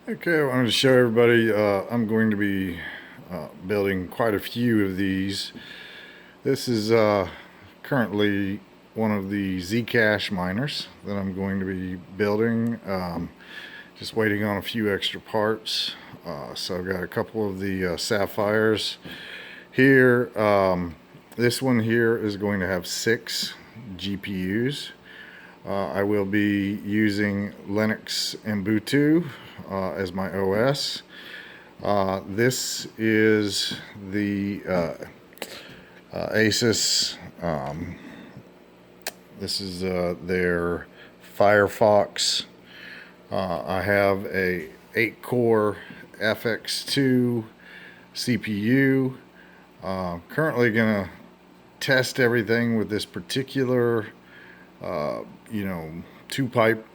Okay, I wanted to show everybody I'm going to be building quite a few of these. This is currently one of the Zcash miners that I'm going to be building. Just waiting on a few extra parts. So I've got a couple of the sapphires here. This one here is going to have 6 GPUs. I will be using Linux and Ubuntu as my OS. This is the Asus. This is their Firefox. I have a 8-core FX2 CPU. Currently gonna test everything with this particular 2-pipe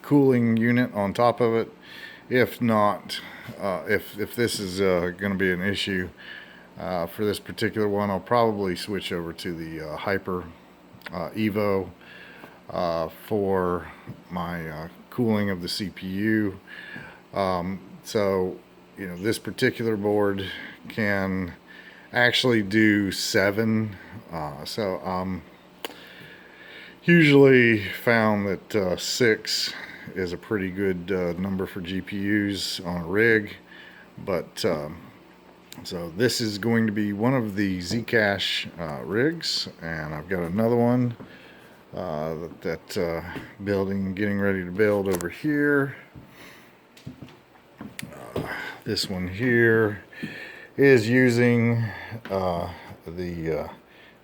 cooling unit on top of it. If not, if this is going to be an issue for this particular one, I'll probably switch over to the Hyper Evo for my cooling of the CPU. So this particular board can actually do 7. Usually found that 6 is a pretty good number for GPUs on a rig, but so this is going to be one of the Zcash rigs, and I've got another one getting ready to build over here. This one here is using the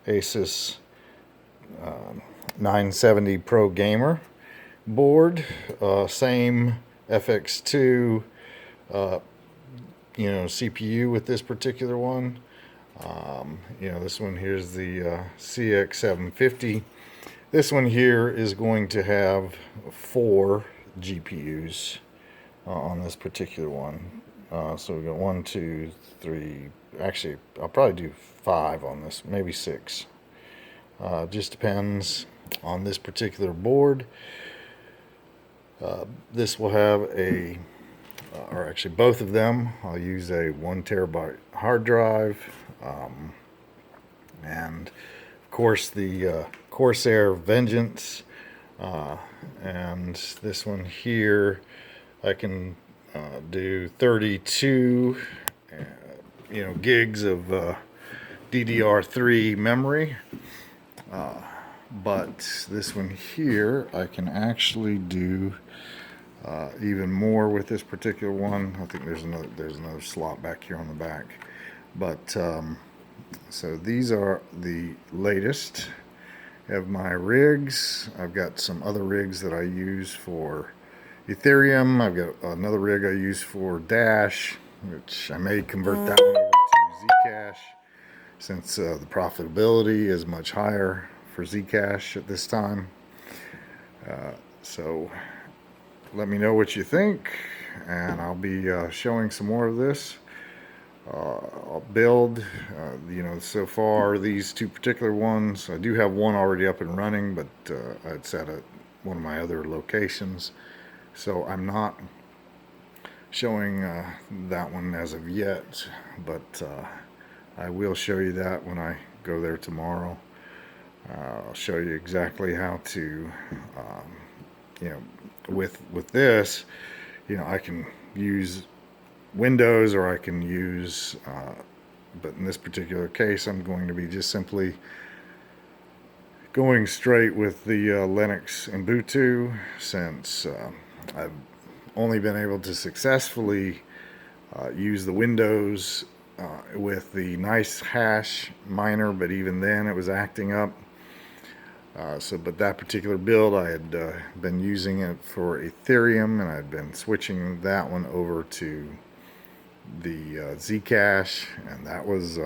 Asus 970 Pro Gamer board, same FX2 CPU with this particular one. This one here's the CX750. This one here is going to have 4 GPUs on this particular one. So we've got 1, 2, 3. Actually, I'll probably do 5 on this, maybe 6. Just depends on this particular board. This will have or actually both of them, I'll use a 1 terabyte hard drive, and of course the Corsair Vengeance, and this one here I can do 32 gigs of DDR3 memory. But this one here I can actually do even more with this particular one. I think there's another slot back here on the back. But so these are the latest of my rigs. I've got some other rigs that I use for Ethereum. I've got another rig I use for Dash, which I may convert that one over to Zcash, since the profitability is much higher for Zcash at this time. So let me know what you think, and I'll be showing some more of this. I'll build, so far these 2 particular ones, I do have one already up and running, but it's at one of my other locations, so I'm not showing that one as of yet, but I will show you that when I go there tomorrow. I'll show you exactly how to, with this, I can use Windows, or I can use, but in this particular case, I'm going to be just simply going straight with the Linux and Ubuntu, since I've only been able to successfully use the Windows with the nice hash miner, but even then it was acting up. But that particular build, I had been using it for Ethereum, and I'd been switching that one over to the Zcash, and that was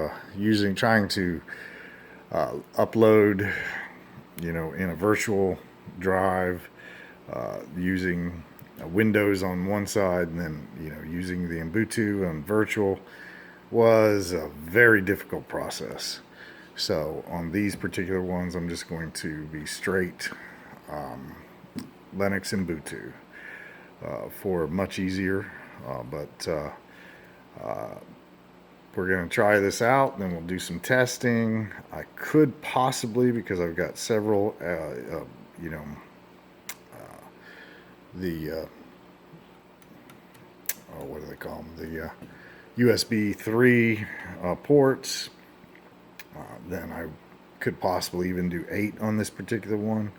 trying to upload, in a virtual drive, using Windows on one side, and then using the Ubuntu on virtual, was a very difficult process. So on these particular ones, I'm just going to be straight Linux and Ubuntu. for much easier. We're going to try this out, then we'll do some testing. I could possibly, because I've got several, the what do they call them? The USB 3 ports. Then I could possibly even do 8 on this particular one.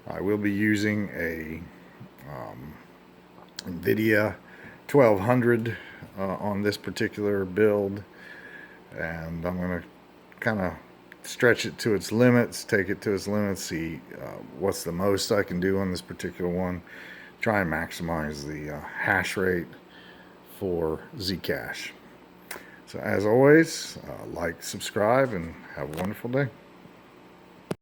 I will be using a NVIDIA 1200 on this particular build, and I'm going to kind of stretch it to its limits, take it to its limits, see what's the most I can do on this particular one, try and maximize the hash rate for Zcash. So as always, like, subscribe, and have a wonderful day.